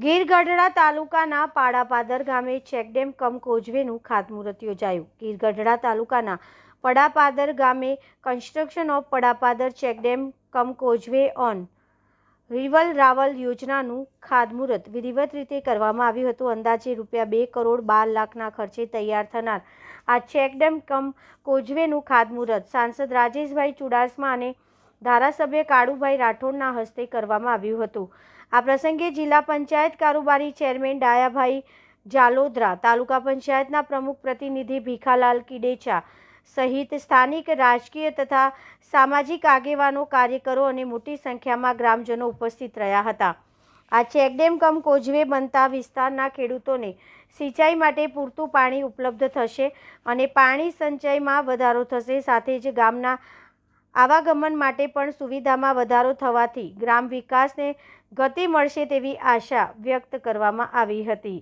ગીર ગઢડા તાલુકાના પાડાપાદર ગામે ચેકડેમ કમ કોઝવેનું ખાતમુહૂર્ત યોજાયું। ગીર ગઢડા તાલુકાના પડાપાદર ગામે construction of Padapadar check dam cum causeway on river Raval યોજનાનું ખાતમુહૂર્ત વિધિવત રીતે કરવામાં આવ્યું હતું। અંદાજે ₹2 કરોડ 12 લાખના ખર્ચે તૈયાર થનાર આ ચેકડેમ કમ કોઝવેનું ખાતમુહૂર્ત સાંસદ રાજેશભાઈ ચુડાસમા અને ધારાસભ્ય કાળુભાઈ રાઠોડના હસ્તે કરવામાં આવ્યું હતું। આ પ્રસંગે જિલ્લા પંચાયત કારોબારી ચેરમેન ડાયાભાઈ જાલોદરા, તાલુકા પંચાયતના પ્રમુખ પ્રતિનિધિ ભીખાલાલ કિડેચા સહિત સ્થાનિક રાજકીય તથા સામાજિક આગેવાનો, કાર્યકરો અને મોટી સંખ્યામાં ગ્રામજનો ઉપસ્થિત રહ્યા હતા। આ ચેકડેમ કમ કોઝવે બનતા વિસ્તારના ખેડૂતોને સિંચાઈ માટે પૂરતું પાણી ઉપલબ્ધ થશે અને પાણી સંચયમાં વધારો થશે, સાથે જ ગામના આવાગમન માટે પણ સુવિધામાં વધારો થવાથી ગ્રામ વિકાસને ગતિ મળશે તેવી આશા વ્યક્ત કરવામાં આવી હતી।